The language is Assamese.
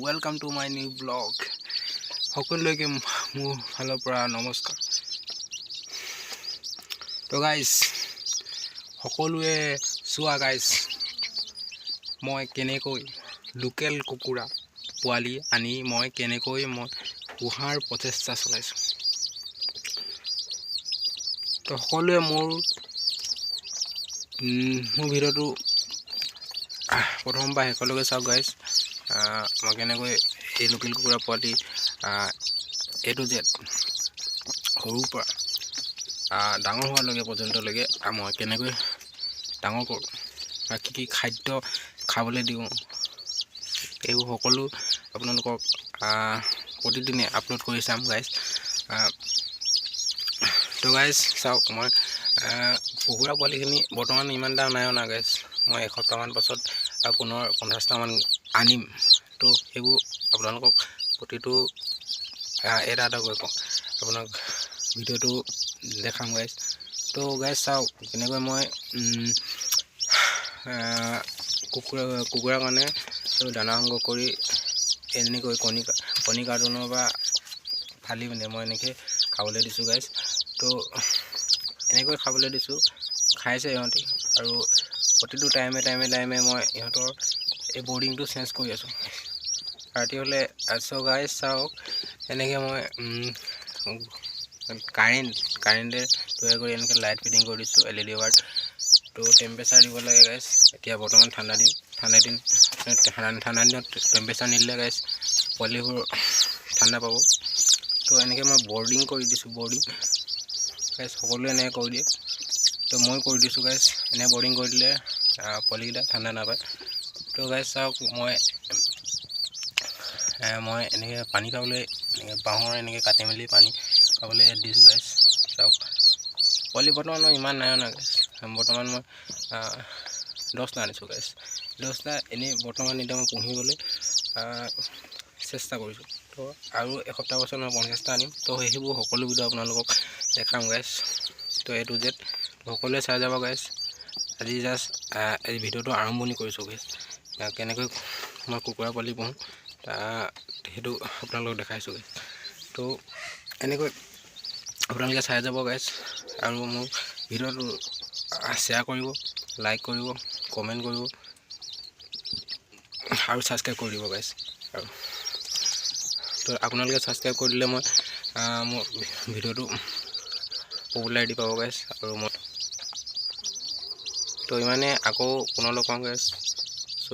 welcome to my new blog সকলোকে মোৰ ফালৰ পৰা নমস্কাৰ তো গাইস সকলোৱে চোৱা গাইস মই কেনেকৈ লোকেল কুকুৰা পোৱালি আনি মই কেনেকৈ পোহাৰ প্ৰচেষ্টা চলাইছো তো সকলোৱে মোৰ ভিডিঅ'টো প্ৰথমবাৰ শেষলৈকে চাওক গাইস মই কেনেকৈ এই লোকেল কুকুৰা পোৱালি এ টু জেড সৰুৰ পৰা ডাঙৰ হোৱালৈকে পৰ্যন্তলৈকে মই কেনেকৈ ডাঙৰ কৰোঁ কি খাদ্য খাবলৈ দিওঁ এইবোৰ সকলো আপোনালোকক প্ৰতিদিনে আপলোড কৰি চাম গাইস তো গাইস চাওক মই কুকুৰা পোৱালিখিনি বৰ্তমান ইমান দাম নাই অনা গাইস মই এসপ্তাহমান পাছত পুনৰ 50টা মান আনিম তো সেইবোৰ আপোনালোকক প্ৰতিটো এটা কৈ কওঁ আপোনাক ভিডিঅ'টো দেখাম গাইস তো গাইস চাওক কেনেকৈ মই কুকুৰা কাৰণে দানা সংগ্ৰহ কৰি এনেকৈ কণী কাৰ্টনৰ বা ফালি পিনে মই এনেকৈ খাবলৈ দিছোঁ গাইস তো এনেকৈ খাবলৈ দিছোঁ খাইছে ইহঁতি আৰু প্ৰতিটো টাইমে মই ইহঁতৰ এই বৰ্ডিংটো চেঞ্জ কৰি আছোঁ ৰাতি হ'লে গাইস চাওক এনেকৈ মই কাৰেণ্টে তৈয়াৰ কৰি এনেকৈ লাইট ফিটিং কৰি দিছোঁ LED ৱাৰ্ড তো টেম্পাৰেচাৰ দিব লাগে গাইস এতিয়া বৰ্তমান ঠাণ্ডা দিনত টেম্পাৰেচাৰ নিদিলে গাইস পোৱালিবোৰ ঠাণ্ডা পাব তো এনেকৈ মই বৰ্ডিং কৰি দিছোঁ গাইস সকলোৱে এনেকৈ কৰি দিয়ে তো মই কৰি দিছোঁ গাইস এনে বৰ্ডিং কৰি দিলে পোৱালিকেইটা ঠাণ্ডা নাপায় তো গাইস চাওক মই এনেকৈ পানী খাবলৈ বাঁহৰ এনেকৈ কাটি মেলি পানী খাবলৈ দিছোঁ গাইস চাওক পোৱালি বৰ্তমান মই ইমান নাই অনা গাইস বৰ্তমান মই 10টা আনিছোঁ গাইস 10টা এনেই বৰ্তমান এতিয়া মই পুহিবলৈ চেষ্টা কৰিছোঁ তো আৰু এসপ্তাহ পাছত মই 50টা আনিম তো সেইবোৰ সকলো ভিডিঅ' আপোনালোকক দেখাম গাইস তো এ টু জেড সকলোৱে চাই যাব গাইস আজি জাষ্ট এই ভিডিঅ'টো আৰম্ভণি কৰিছোঁ গাইস কেনেকৈ মই কুকুৰা পোৱালি পুহোঁ সেইটো আপোনালোকক দেখাইছোঁ গাইস তো এনেকৈ আপোনালোকে চাই যাব গাইস আৰু মোৰ ভিডিঅ'টো শ্বেয়াৰ কৰিব লাইক কৰিব কমেণ্ট কৰিব আৰু ছাবস্ক্ৰাইব কৰি দিব গাইস আৰু তো আপোনালোকে ছাবস্ক্ৰাইব কৰি দিলে মই মোৰ ভিডিঅ'টো পপুলাৰিটি পাব গাইস আৰু মই তো ইমানে আকৌ পুনৰ লগ পাম গাইস চ'